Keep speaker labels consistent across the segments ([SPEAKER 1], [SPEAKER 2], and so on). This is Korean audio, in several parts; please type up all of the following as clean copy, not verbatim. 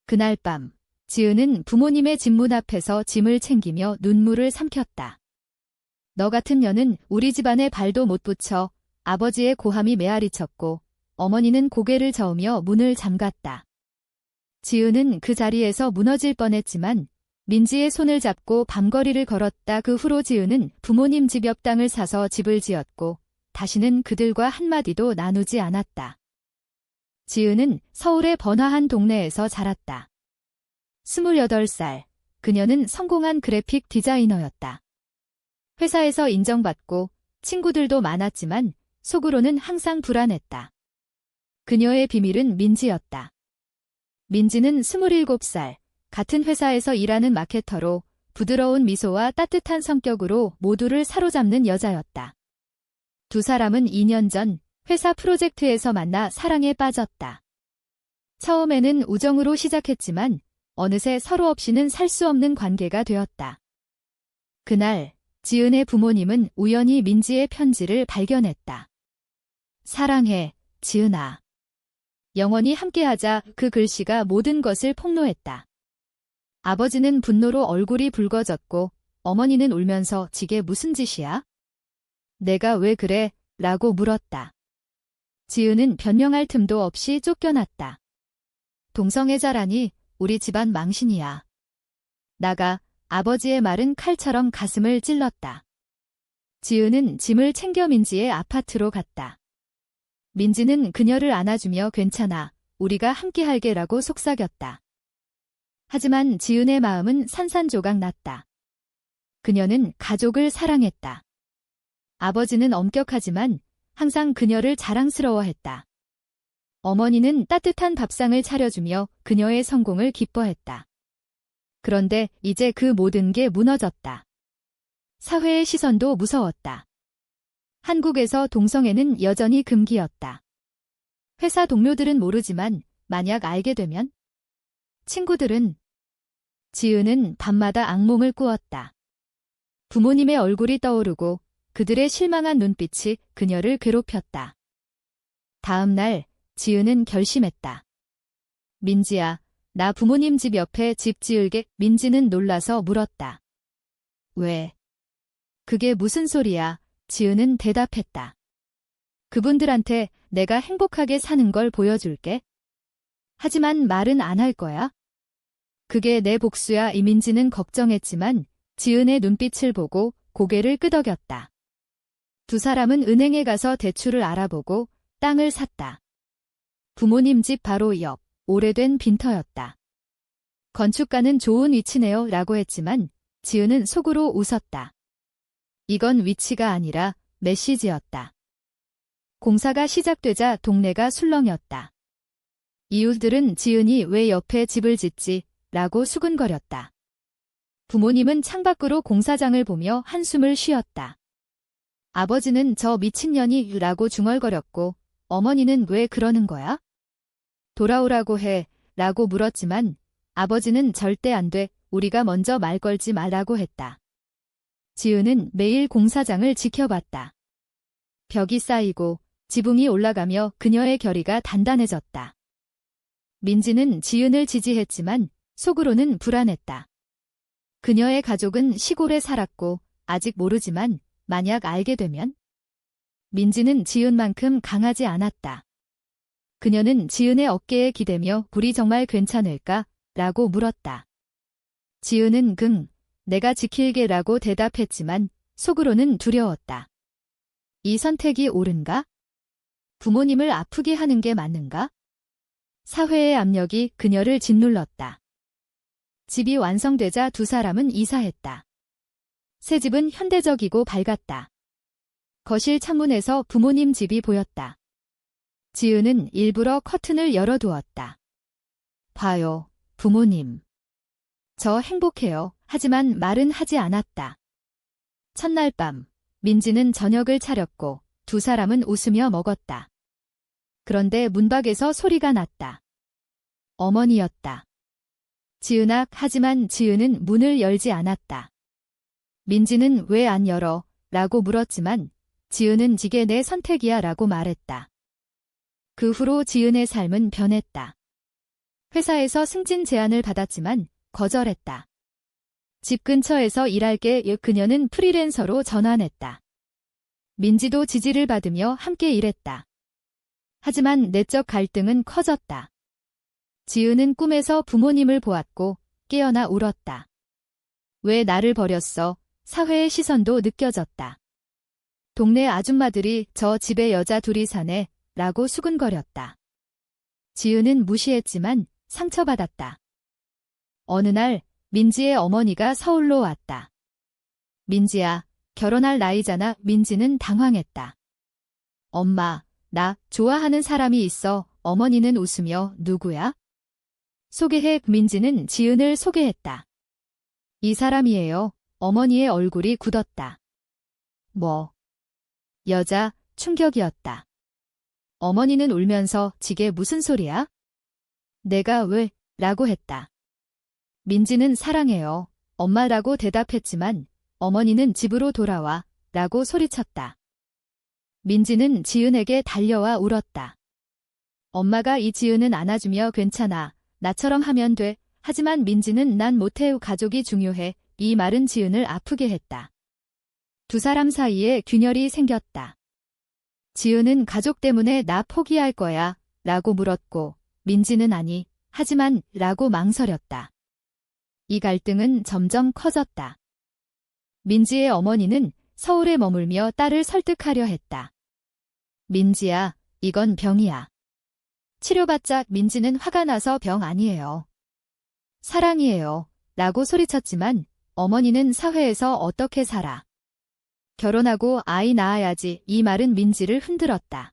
[SPEAKER 1] 그날 밤, 지은은 부모님의 집 문 앞에서 짐을 챙기며 눈물을 삼켰다. 너 같은 년은 우리 집안에 발도 못 붙여 아버지의 고함이 메아리쳤고 어머니는 고개를 저으며 문을 잠갔다. 지은은 그 자리에서 무너질 뻔했지만 민지의 손을 잡고 밤거리를 걸었다. 그 후로 지은은 부모님 집 옆 땅을 사서 집을 지었고 다시는 그들과 한마디도 나누지 않았다. 지은은 서울의 번화한 동네에서 자랐다. 28살, 그녀는 성공한 그래픽 디자이너였다. 회사에서 인정받고 친구들도 많았지만 속으로는 항상 불안했다. 그녀의 비밀은 민지였다. 민지는 27살, 같은 회사에서 일하는 마케터로 부드러운 미소와 따뜻한 성격으로 모두를 사로잡는 여자였다. 두 사람은 2년 전 회사 프로젝트에서 만나 사랑에 빠졌다. 처음에는 우정으로 시작했지만 어느새 서로 없이는 살 수 없는 관계가 되었다. 그날 지은의 부모님은 우연히 민지의 편지를 발견했다. 사랑해, 지은아. 영원히 함께하자. 그 글씨가 모든 것을 폭로했다. 아버지는 분노로 얼굴이 붉어졌고 어머니는 울면서 지게 무슨 짓이야? 내가 왜 그래? 라고 물었다. 지은은 변명할 틈도 없이 쫓겨났다. 동성애자라니 우리 집안 망신이야. 나가. 아버지의 말은 칼처럼 가슴을 찔렀다. 지은은 짐을 챙겨 민지의 아파트로 갔다. 민지는 그녀를 안아주며 괜찮아, 우리가 함께할게라고 속삭였다. 하지만 지은의 마음은 산산조각 났다. 그녀는 가족을 사랑했다. 아버지는 엄격하지만 항상 그녀를 자랑스러워했다. 어머니는 따뜻한 밥상을 차려주며 그녀의 성공을 기뻐했다. 그런데 이제 그 모든 게 무너졌다. 사회의 시선도 무서웠다. 한국에서 동성애는 여전히 금기였다. 회사 동료들은 모르지만 만약 알게 되면? 친구들은? 지은은 밤마다 악몽을 꾸었다. 부모님의 얼굴이 떠오르고 그들의 실망한 눈빛이 그녀를 괴롭혔다. 다음 날 지은은 결심했다. 민지야, 나 부모님 집 옆에 집 지을게. 민지는 놀라서 물었다. 왜? 그게 무슨 소리야? 지은은 대답했다. 그분들한테 내가 행복하게 사는 걸 보여줄게. 하지만 말은 안 할 거야? 그게 내 복수야. 이민지는 걱정했지만 지은의 눈빛을 보고 고개를 끄덕였다. 두 사람은 은행에 가서 대출을 알아보고 땅을 샀다. 부모님 집 바로 옆, 오래된 빈터였다. 건축가는 좋은 위치네요 라고 했지만 지은은 속으로 웃었다. 이건 위치가 아니라 메시지였다. 공사가 시작되자 동네가 술렁였다. 이웃들은 지은이 왜 옆에 집을 짓지? 라고 수군거렸다. 부모님은 창밖으로 공사장을 보며 한숨을 쉬었다. 아버지는 저 미친년이 라고 중얼거렸고 어머니는 왜 그러는 거야? 돌아오라고 해 라고 물었지만 아버지는 절대 안 돼. 우리가 먼저 말 걸지 말라고 했다. 지은은 매일 공사장을 지켜봤다. 벽이 쌓이고 지붕이 올라가며 그녀의 결의가 단단해졌다. 민지는 지은을 지지했지만 속으로는 불안했다. 그녀의 가족은 시골에 살았고 아직 모르지만 만약 알게 되면? 민지는 지은만큼 강하지 않았다. 그녀는 지은의 어깨에 기대며 우리 정말 괜찮을까? 라고 물었다. 지은은 내가 지킬게 라고 대답했지만 속으로는 두려웠다. 이 선택이 옳은가? 부모님을 아프게 하는 게 맞는가? 사회의 압력이 그녀를 짓눌렀다. 집이 완성되자 두 사람은 이사했다. 새 집은 현대적이고 밝았다. 거실 창문에서 부모님 집이 보였다. 지은은 일부러 커튼을 열어두었다. 봐요, 부모님. 저 행복해요. 하지만 말은 하지 않았다. 첫날 밤, 민지는 저녁을 차렸고 두 사람은 웃으며 먹었다. 그런데 문밖에서 소리가 났다. 어머니였다. 지은아, 하지만 지은은 문을 열지 않았다. 민지는 왜 안 열어? 라고 물었지만 지은은 이게 내 선택이야 라고 말했다. 그 후로 지은의 삶은 변했다. 회사에서 승진 제안을 받았지만 거절했다. 집 근처에서 일할게 그녀는 프리랜서로 전환했다. 민지도 지지를 받으며 함께 일했다. 하지만 내적 갈등은 커졌다. 지은은 꿈에서 부모님을 보았고 깨어나 울었다. 왜 나를 버렸어? 사회의 시선도 느껴졌다. 동네 아줌마들이 저 집에 여자 둘이 사네 라고 수근거렸다. 지은은 무시했지만 상처받았다. 어느 날 민지의 어머니가 서울로 왔다. 민지야, 결혼할 나이잖아. 민지는 당황했다. 엄마, 나 좋아하는 사람이 있어. 어머니는 웃으며 누구야? 소개해. 민지는 지은을 소개했다. 이 사람이에요. 어머니의 얼굴이 굳었다. 뭐? 여자, 충격이었다. 어머니는 울면서 지게 무슨 소리야? 내가 왜? 라고 했다. 민지는 사랑해요. 엄마라고 대답했지만 어머니는 집으로 돌아와 라고 소리쳤다. 민지는 지은에게 달려와 울었다. 엄마가 이 지은은 안아주며 괜찮아. 나처럼 하면 돼. 하지만 민지는 난 못해. 가족이 중요해. 이 말은 지은을 아프게 했다. 두 사람 사이에 균열이 생겼다. 지은은 가족 때문에 나 포기할 거야 라고 물었고 민지는 아니, 하지만 라고 망설였다. 이 갈등은 점점 커졌다. 민지의 어머니는 서울에 머물며 딸을 설득하려 했다. 민지야, 이건 병이야. 치료받자. 민지는 화가 나서 병 아니에요. 사랑이에요. 라고 소리쳤지만 어머니는 사회에서 어떻게 살아? 결혼하고 아이 낳아야지. 이 말은 민지를 흔들었다.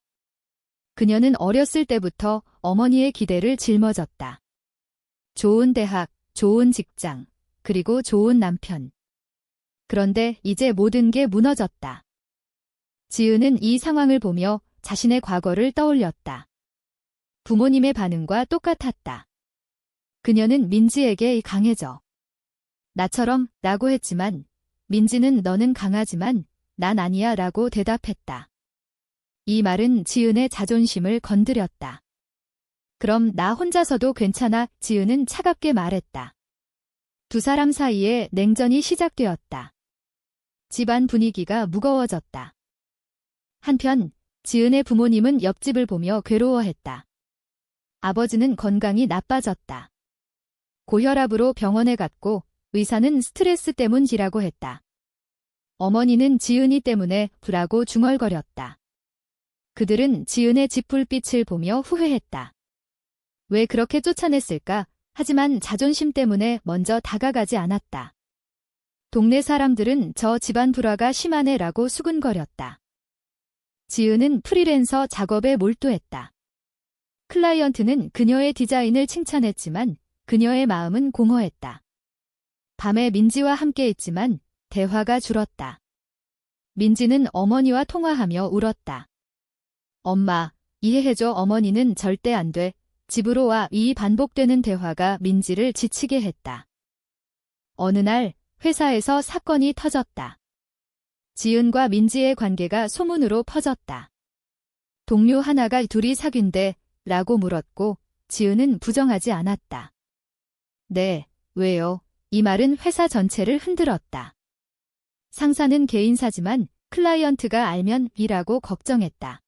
[SPEAKER 1] 그녀는 어렸을 때부터 어머니의 기대를 짊어졌다. 좋은 대학, 좋은 직장, 그리고 좋은 남편. 그런데 이제 모든 게 무너졌다. 지은은 이 상황을 보며 자신의 과거를 떠올렸다. 부모님의 반응과 똑같았다. 그녀는 민지에게 강해져. 나처럼 라고 했지만 민지는 너는 강하지만 난 아니야 라고 대답했다. 이 말은 지은의 자존심을 건드렸다. 그럼 나 혼자서도 괜찮아. 지은은 차갑게 말했다. 두 사람 사이에 냉전이 시작되었다. 집안 분위기가 무거워졌다. 한편 지은의 부모님은 옆집을 보며 괴로워했다. 아버지는 건강이 나빠졌다. 고혈압으로 병원에 갔고 의사는 스트레스 때문이라고 했다. 어머니는 지은이 때문에 불하고 중얼거렸다. 그들은 지은의 집 불빛을 보며 후회했다. 왜 그렇게 쫓아냈을까? 하지만 자존심 때문에 먼저 다가가지 않았다. 동네 사람들은 저 집안 불화가 심하네 라고 수근거렸다. 지은은 프리랜서 작업에 몰두했다. 클라이언트는 그녀의 디자인을 칭찬했지만 그녀의 마음은 공허했다. 밤에 민지와 함께 있지만 대화가 줄었다. 민지는 어머니와 통화하며 울었다. 엄마, 이해해줘. 어머니는 절대 안 돼. 집으로 와. 이 반복되는 대화가 민지를 지치게 했다. 어느 날 회사에서 사건이 터졌다. 지은과 민지의 관계가 소문으로 퍼졌다. 동료 하나가 둘이 사귄대 라고 물었고 지은은 부정하지 않았다. 네, 왜요? 이 말은 회사 전체를 흔들었다. 상사는 개인사지만 클라이언트가 알면 이라고 걱정했다.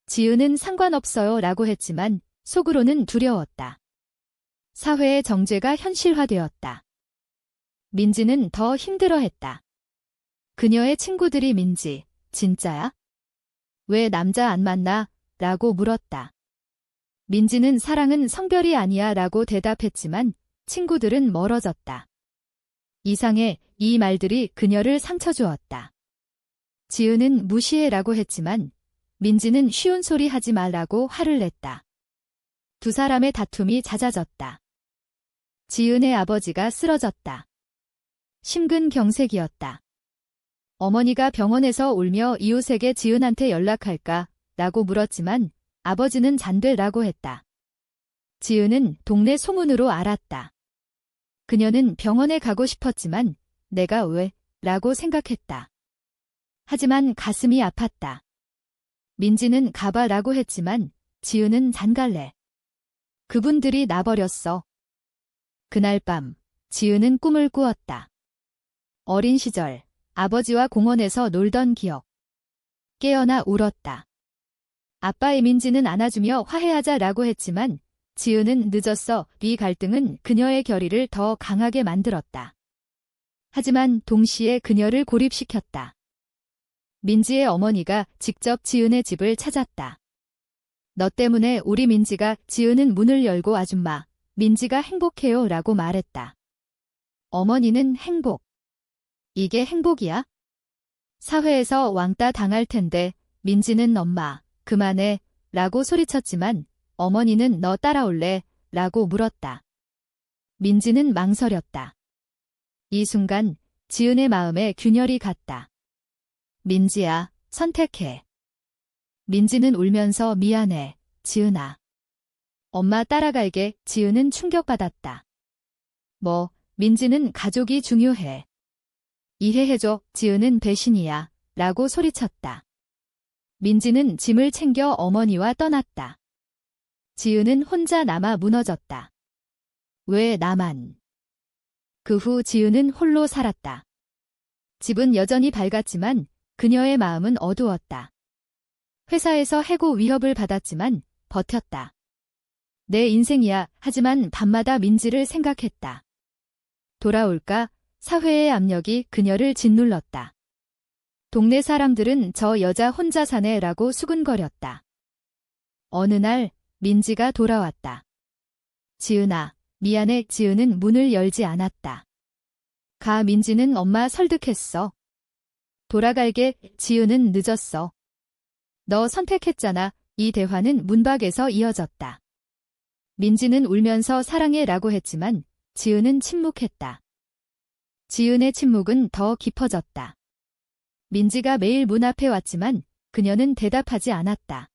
[SPEAKER 1] 지은은 상관없어요 라고 했지만 속으로는 두려웠다. 사회의 정죄가 현실화되었다. 민지는 더 힘들어했다. 그녀의 친구들이 민지, 진짜야? 왜 남자 안 만나? 라고 물었다. 민지는 사랑은 성별이 아니야 라고 대답했지만 친구들은 멀어졌다. 이상해. 이 말들이 그녀를 상처 주었다. 지은은 무시해라고 했지만 민지는 쉬운 소리 하지 말라고 화를 냈다. 두 사람의 다툼이 잦아졌다. 지은의 아버지가 쓰러졌다. 심근경색이었다. 어머니가 병원에서 울며 이웃에게 지은한테 연락할까? 라고 물었지만 아버지는 잔대라고 했다. 지은은 동네 소문으로 알았다. 그녀는 병원에 가고 싶었지만 내가 왜? 라고 생각했다. 하지만 가슴이 아팠다. 민지는 가봐라고 했지만 지은은 잔갈래. 그분들이 나버렸어. 그날 밤, 지은은 꿈을 꾸었다. 어린 시절, 아버지와 공원에서 놀던 기억. 깨어나 울었다. 아빠의 민지는 안아주며 화해하자라고 했지만 지은은 늦었어. 이 갈등은 그녀의 결의를 더 강하게 만들었다. 하지만 동시에 그녀를 고립시켰다. 민지의 어머니가 직접 지은의 집을 찾았다. 너 때문에 우리 민지가 지은은 문을 열고 아줌마, 민지가 행복해요 라고 말했다. 어머니는 행복. 이게 행복이야? 사회에서 왕따 당할 텐데 민지는 엄마, 그만해 라고 소리쳤지만 어머니는 너 따라올래? 라고 물었다. 민지는 망설였다. 이 순간 지은의 마음에 균열이 갔다. 민지야, 선택해. 민지는 울면서 미안해, 지은아. 엄마 따라갈게. 지은은 충격받았다. 뭐, 민지는 가족이 중요해. 이해해줘. 지은은 배신이야. 라고 소리쳤다. 민지는 짐을 챙겨 어머니와 떠났다. 지은은 혼자 남아 무너졌다. 왜 나만? 그 후 지은은 홀로 살았다. 집은 여전히 밝았지만 그녀의 마음은 어두웠다. 회사에서 해고 위협을 받았지만 버텼다. 내 인생이야. 하지만 밤마다 민지를 생각했다. 돌아올까? 사회의 압력이 그녀를 짓눌렀다. 동네 사람들은 저 여자 혼자 사네 라고 수군거렸다. 어느 날 민지가 돌아왔다. 지은아, 미안해. 지은은 문을 열지 않았다. 가. 민지는 엄마 설득했어. 돌아갈게. 지은은 늦었어. 너 선택했잖아. 이 대화는 문 밖에서 이어졌다. 민지는 울면서 사랑해 라고 했지만 지은은 침묵했다. 지은의 침묵은 더 깊어졌다. 민지가 매일 문 앞에 왔지만 그녀는 대답하지 않았다.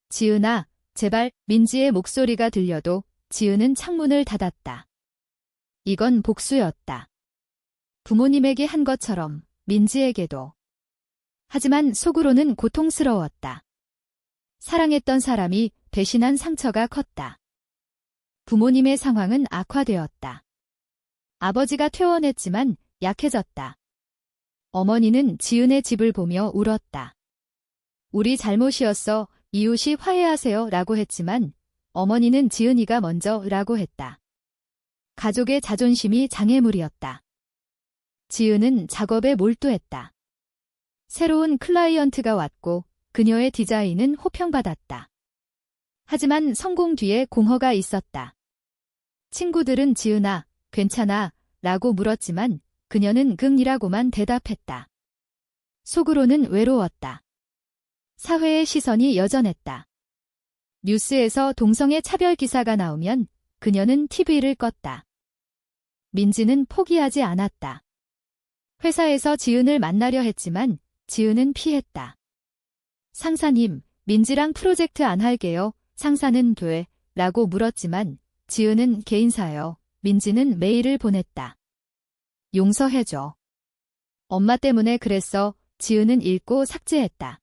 [SPEAKER 1] 지은아, 제발. 민지의 목소리가 들려도 지은은 창문을 닫았다. 이건 복수였다. 부모님에게 한 것처럼 민지에게도. 하지만 속으로는 고통스러웠다. 사랑했던 사람이 배신한 상처가 컸다. 부모님의 상황은 악화되었다. 아버지가 퇴원했지만 약해졌다. 어머니는 지은의 집을 보며 울었다. 우리 잘못이었어. 이웃이 화해하세요 라고 했지만 어머니는 지은이가 먼저 라고 했다. 가족의 자존심이 장애물이었다. 지은은 작업에 몰두했다. 새로운 클라이언트가 왔고 그녀의 디자인은 호평받았다. 하지만 성공 뒤에 공허가 있었다. 친구들은 지은아, 괜찮아 라고 물었지만 그녀는 긍이라고만 대답했다. 속으로는 외로웠다. 사회의 시선이 여전했다. 뉴스에서 동성애 차별 기사가 나오면 그녀는 TV를 껐다. 민지는 포기하지 않았다. 회사에서 지은을 만나려 했지만 지은은 피했다. 상사님, 민지랑 프로젝트 안 할게요. 상사는 돼 라고 물었지만 지은은 개인사요. 민지는 메일을 보냈다. 용서해줘. 엄마 때문에 그랬어. 지은은 읽고 삭제했다.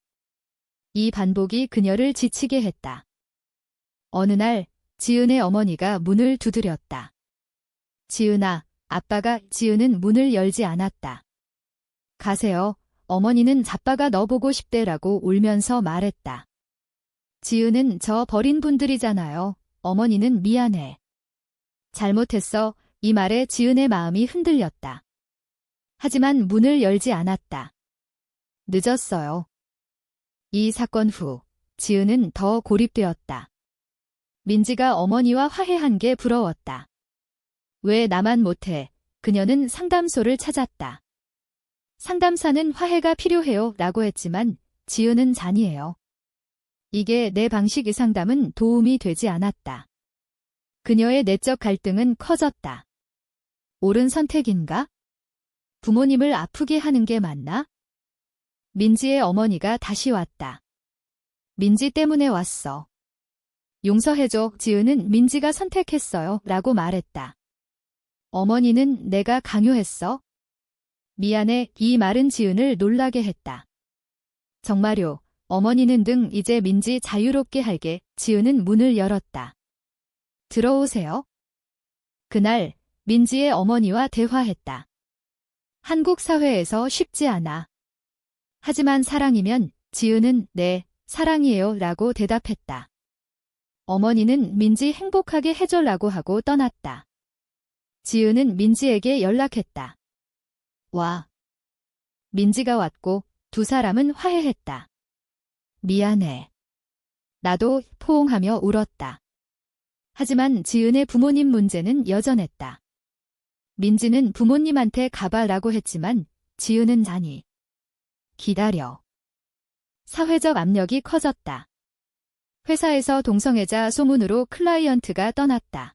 [SPEAKER 1] 이 반복이 그녀를 지치게 했다. 어느 날 지은의 어머니가 문을 두드렸다. 지은아, 아빠가. 지은은 문을 열지 않았다. 가세요. 어머니는 자빠가 너 보고 싶대라고 울면서 말했다. 지은은 저 버린 분들이잖아요. 어머니는 미안해. 잘못했어. 이 말에 지은의 마음이 흔들렸다. 하지만 문을 열지 않았다. 늦었어요. 이 사건 후 지은은 더 고립되었다. 민지가 어머니와 화해한 게 부러웠다. 왜 나만 못해? 그녀는 상담소를 찾았다. 상담사는 화해가 필요해요 라고 했지만 지은은 잔이에요. 이게 내 방식. 이 상담은 도움이 되지 않았다. 그녀의 내적 갈등은 커졌다. 옳은 선택인가? 부모님을 아프게 하는 게 맞나? 민지의 어머니가 다시 왔다. 민지 때문에 왔어. 용서해줘. 지은은 민지가 선택했어요 라고 말했다. 어머니는 내가 강요했어? 미안해. 이 말은 지은을 놀라게 했다. 정말요. 어머니는 등 이제 민지 자유롭게 할게. 지은은 문을 열었다. 들어오세요. 그날 민지의 어머니와 대화했다. 한국 사회에서 쉽지 않아. 하지만 사랑이면 지은은 네, 사랑이에요 라고 대답했다. 어머니는 민지 행복하게 해줘라고 하고 떠났다. 지은은 민지에게 연락했다. 와. 민지가 왔고 두 사람은 화해했다. 미안해. 나도 포옹하며 울었다. 하지만 지은의 부모님 문제는 여전했다. 민지는 부모님한테 가봐라고 했지만 지은은 아니. 기다려. 사회적 압력이 커졌다. 회사에서 동성애자 소문으로 클라이언트가 떠났다.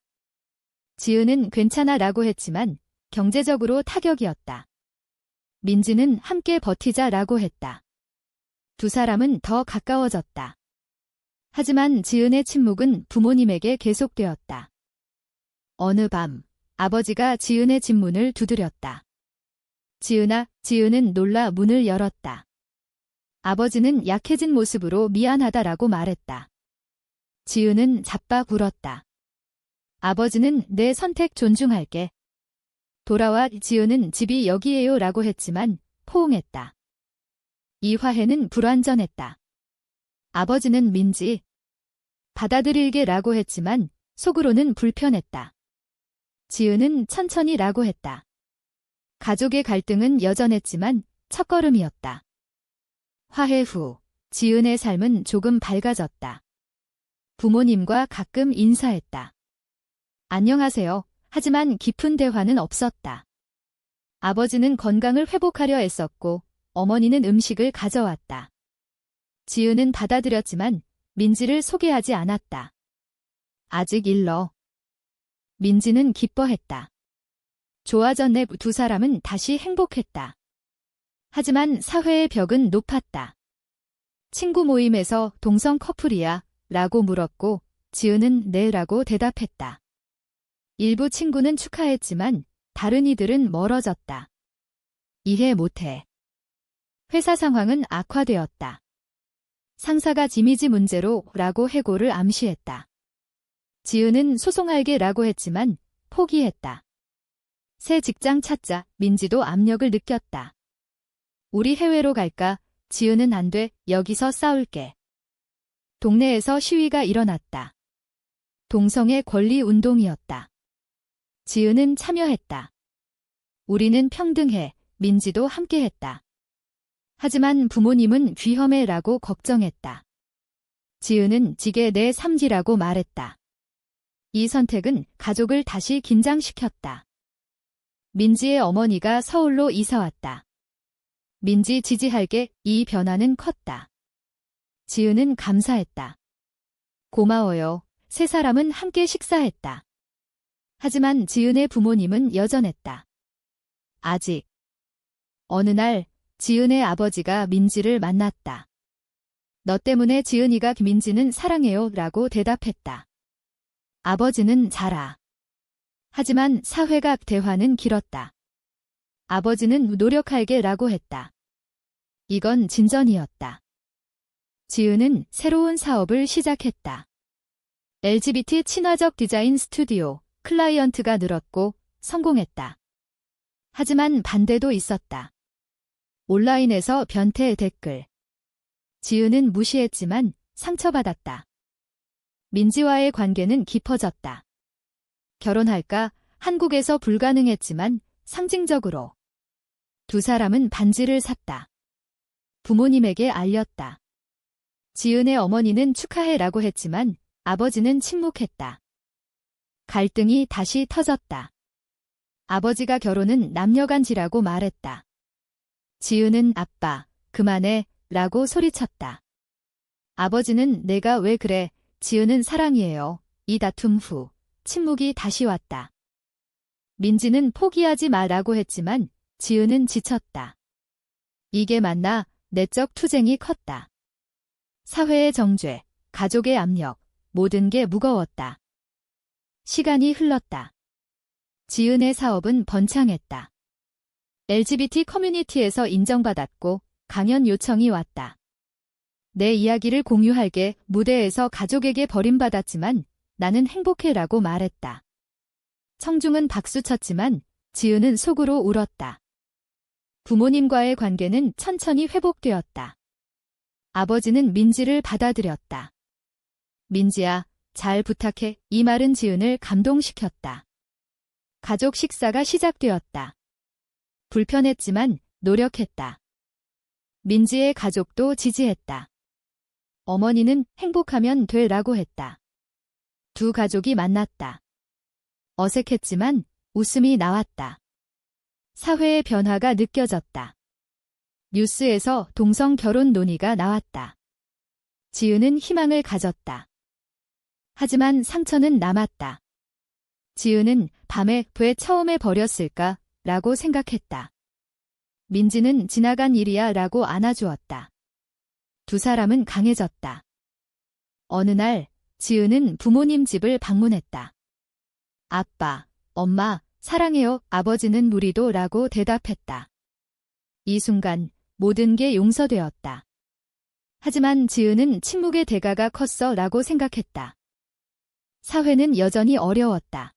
[SPEAKER 1] 지은은 괜찮아 라고 했지만 경제적으로 타격이었다. 민지는 함께 버티자 라고 했다. 두 사람은 더 가까워졌다. 하지만 지은의 침묵은 부모님에게 계속되었다. 어느 밤 아버지가 지은의 집 문을 두드렸다. 지은아, 지은은 놀라 문을 열었다. 아버지는 약해진 모습으로 미안하다라고 말했다. 지은은 자박 울었다. 아버지는 내 선택 존중할게. 돌아와 지은은 집이 여기에요 라고 했지만 포옹했다. 이 화해는 불완전했다. 아버지는 민지 받아들일게 라고 했지만 속으로는 불편했다. 지은은 천천히 라고 했다. 가족의 갈등은 여전했지만 첫걸음이었다. 화해 후 지은의 삶은 조금 밝아졌다. 부모님과 가끔 인사했다. 안녕하세요. 하지만 깊은 대화는 없었다. 아버지는 건강을 회복하려 애썼고 어머니는 음식을 가져왔다. 지은은 받아들였지만 민지를 소개하지 않았다. 아직 일러. 민지는 기뻐했다. 좋아졌네. 두 사람은 다시 행복했다. 하지만 사회의 벽은 높았다. 친구 모임에서 동성 커플이야 라고 물었고 지은은 네 라고 대답했다. 일부 친구는 축하했지만 다른 이들은 멀어졌다. 이해 못해. 회사 상황은 악화되었다. 상사가 이미지 문제로 라고 해고를 암시했다. 지은은 소송할게 라고 했지만 포기했다. 새 직장 찾자. 민지도 압력을 느꼈다. 우리 해외로 갈까? 지은은 안 돼. 여기서 싸울게. 동네에서 시위가 일어났다. 동성애 권리 운동이었다. 지은은 참여했다. 우리는 평등해. 민지도 함께했다. 하지만 부모님은 위험해라고 걱정했다. 지은은 지게 내 삶지라고 말했다. 이 선택은 가족을 다시 긴장시켰다. 민지의 어머니가 서울로 이사왔다. 민지 지지할게. 이 변화는 컸다. 지은은 감사했다. 고마워요. 세 사람은 함께 식사했다. 하지만 지은의 부모님은 여전했다. 아직. 어느 날 지은의 아버지가 민지를 만났다. 너 때문에 지은이가 민지는 사랑해요 라고 대답했다. 아버지는 잘 하지만 사회가 대화는 길었다. 아버지는 노력할게 라고 했다. 이건 진전이었다. 지은은 새로운 사업을 시작했다. LGBT 친화적 디자인 스튜디오, 클라이언트가 늘었고 성공했다. 하지만 반대도 있었다. 온라인에서 변태 댓글. 지은은 무시했지만 상처받았다. 민지와의 관계는 깊어졌다. 결혼할까? 한국에서 불가능했지만 상징적으로. 두 사람은 반지를 샀다. 부모님에게 알렸다. 지은의 어머니는 축하해라고 했지만 아버지는 침묵했다. 갈등이 다시 터졌다. 아버지가 결혼은 남녀간지라고 말했다. 지은은 아빠, 그만해 라고 소리쳤다. 아버지는 내가 왜 그래? 지은은 사랑이에요. 이 다툼 후 침묵이 다시 왔다. 민지는 포기하지 마라고 했지만 지은은 지쳤다. 이게 맞나? 내적 투쟁이 컸다. 사회의 정죄, 가족의 압력, 모든 게 무거웠다. 시간이 흘렀다. 지은의 사업은 번창했다. LGBT 커뮤니티에서 인정받았고 강연 요청이 왔다. 내 이야기를 공유할게. 무대에서 가족에게 버림받았지만 나는 행복해라고 말했다. 청중은 박수쳤지만 지은은 속으로 울었다. 부모님과의 관계는 천천히 회복되었다. 아버지는 민지를 받아들였다. 민지야, 잘 부탁해. 이 말은 지은을 감동시켰다. 가족 식사가 시작되었다. 불편했지만 노력했다. 민지의 가족도 지지했다. 어머니는 행복하면 돼라고 했다. 두 가족이 만났다. 어색했지만 웃음이 나왔다. 사회의 변화가 느껴졌다. 뉴스에서 동성 결혼 논의가 나왔다. 지은은 희망을 가졌다. 하지만 상처는 남았다. 지은은 밤에 왜 처음에 버렸을까? 라고 생각했다. 민지는 지나간 일이야 라고 안아주었다. 두 사람은 강해졌다. 어느 날 지은은 부모님 집을 방문했다. 아빠, 엄마, 사랑해요. 아버지는 우리도 라고 대답했다. 이 순간 모든 게 용서되었다. 하지만 지은은 침묵의 대가가 컸어 라고 생각했다. 사회는 여전히 어려웠다.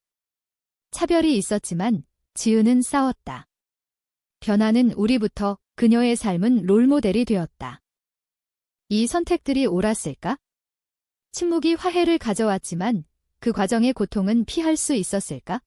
[SPEAKER 1] 차별이 있었지만 지은은 싸웠다. 변화는 우리부터. 그녀의 삶은 롤모델이 되었다. 이 선택들이 옳았을까? 침묵이 화해를 가져왔지만 그 과정의 고통은 피할 수 있었을까?